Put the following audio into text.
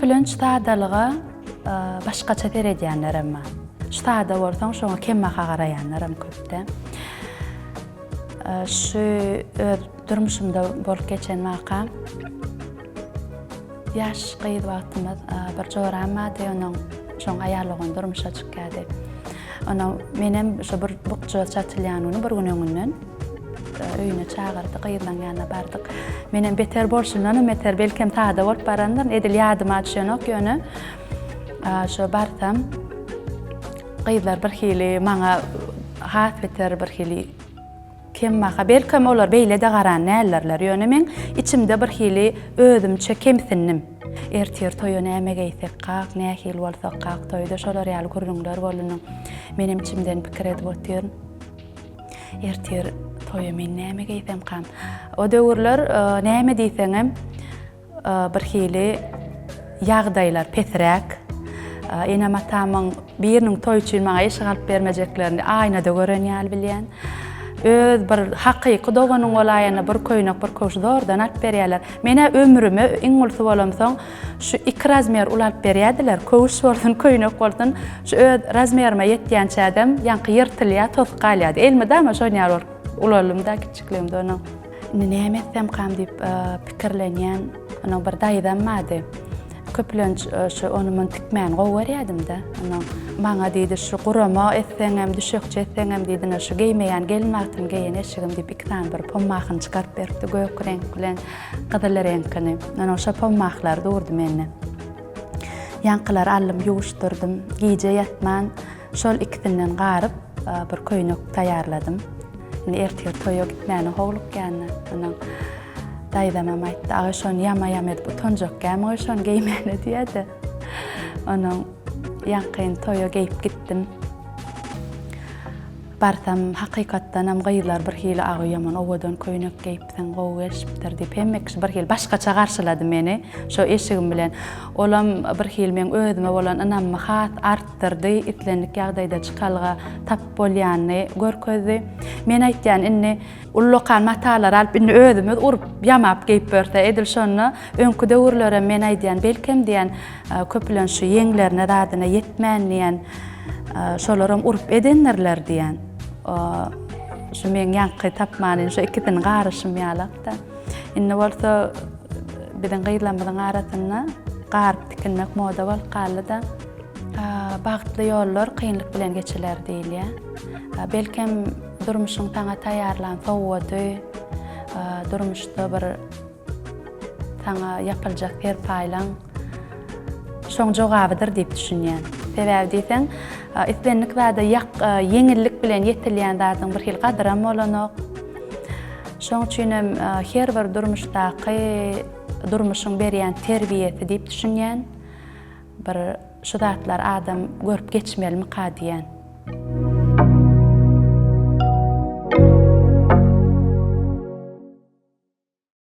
köpülönç taadalyga başgaça derejänler emma. Şu taada bolsaň şoňa kemmaha garaýanlar hem köpde. Şu durmuşymda bolup geçen waka ýaş gyýdy wagtymda bir joramady onuň şoň aýalygyň durmuşa çykýardy. Ona menem şu bir bukça çatylýanyny bir gün öňünden öýüne çağırdy, gyýydan ýana bardyk. Menem beter bolşundan beter belkem taada bolup barandan edil ýadyma düşýän ok ýöne. Şu barsam gyýlar bir hili maňa hat beter bir hili kemmaha belkem olar beýle-de garan nälerler ýöne men içimde bir hili özümçe kemsindim. Ertir toýa näme geýsek kaq, nähil bolsak kaq toýda şolar ýaly görüňler bolanyň. Menem içimden pikir edip otyr. Ertir toýa men näme geýsem kam. O döwürler näme diýseňem bir hili ýagdaýlar pesräk. Ene matamyň biriniň toý üçin maňa eşik alyp bermejeklerini aýnada gören ýaly bilýän. Öz bir hakyky doganyň bolaýana bir köýnek bir köş zordan alyp berýärler. Mene ömrüme iň ulsy bolamsoň şu 2 razmer ulyp berýärdiler. Köş bolsun, köýnek bolsun. Şu öz razmerime ýetýänçe adam ýanky ýyrtylýar, toz galýardy. Elmede ama şol ýaly ulalymda kiçikligimde onu. Näme etsem kam diýip pikirlenýän onuň bir daýdam mady. Köpülönç şu onumun tikmän gowy-berýärdim-de. Onu maňa diýdi şu gurama etseňem, düşekçe etseňem diýdine şu geýmeýän gelinmatym geýen eşigim diýip iktan bir pommakyny çykaryp berdi gök renk bilen gyzyl renkini. Ana şo pommaklar durdy meni. Ýankylar alym ýuwuşdurdym, giýje ýatman şol ikisinden garyp bir köýnek taýýarladym. Ertir toýa gitmäni howluk ýany. Ana daýdamam aýtdy, "Aga şonu ýama-ýama edip utanjak gäme, şonu geýmäni" diýdi. Onuň ýankyň toýa geýip gitdim. Barsam hakykatdan hem gyýlar bir hili agy ýaman owadan köýnek geýipsen gowy berişipdir diýip hemmek bir hili başgaça garşylady meni şo eşigim bilen. Olam bir hili men özüme bolan ynamy hat artdyrdy, itlenlik ýagdaýda çykalga tap bolýany görkezdi. Men aýtýan inni ullukan matalar alyp inni özüme urup ýamap geýip berse edil şonu öňkü döwürlere men aýdýan belkem diýen köpülen şu ýeňlerine radyna ýetmänliýän şolaram urup edenlerler diýen. Şu men ýanky tapmany şu ikisini garyşym ýalakda. Inni bolsa biziň gyýlanmadyň arasyna garyp dikinmek moda bolup galdyda. Bagtly ýollar kynlyk bilen geçiler diýilýär. Belkem durmuşyň taňa taýýarlan sowady, durmuşda bir taňa ýapyljak terpaýlan şoň jogabydyr diýip düşünýän. Sebäbi diýseň, etlenlik bäde ýeňillik bilen ýetilýän zatyň bir hil gadram bolanok. Şoň üçin hem her bir durmuşdaky durmuşyň berýän terbiýeti diýip düşünýän. Bir şu zatlar adam görüp geçmelimi ka diýen.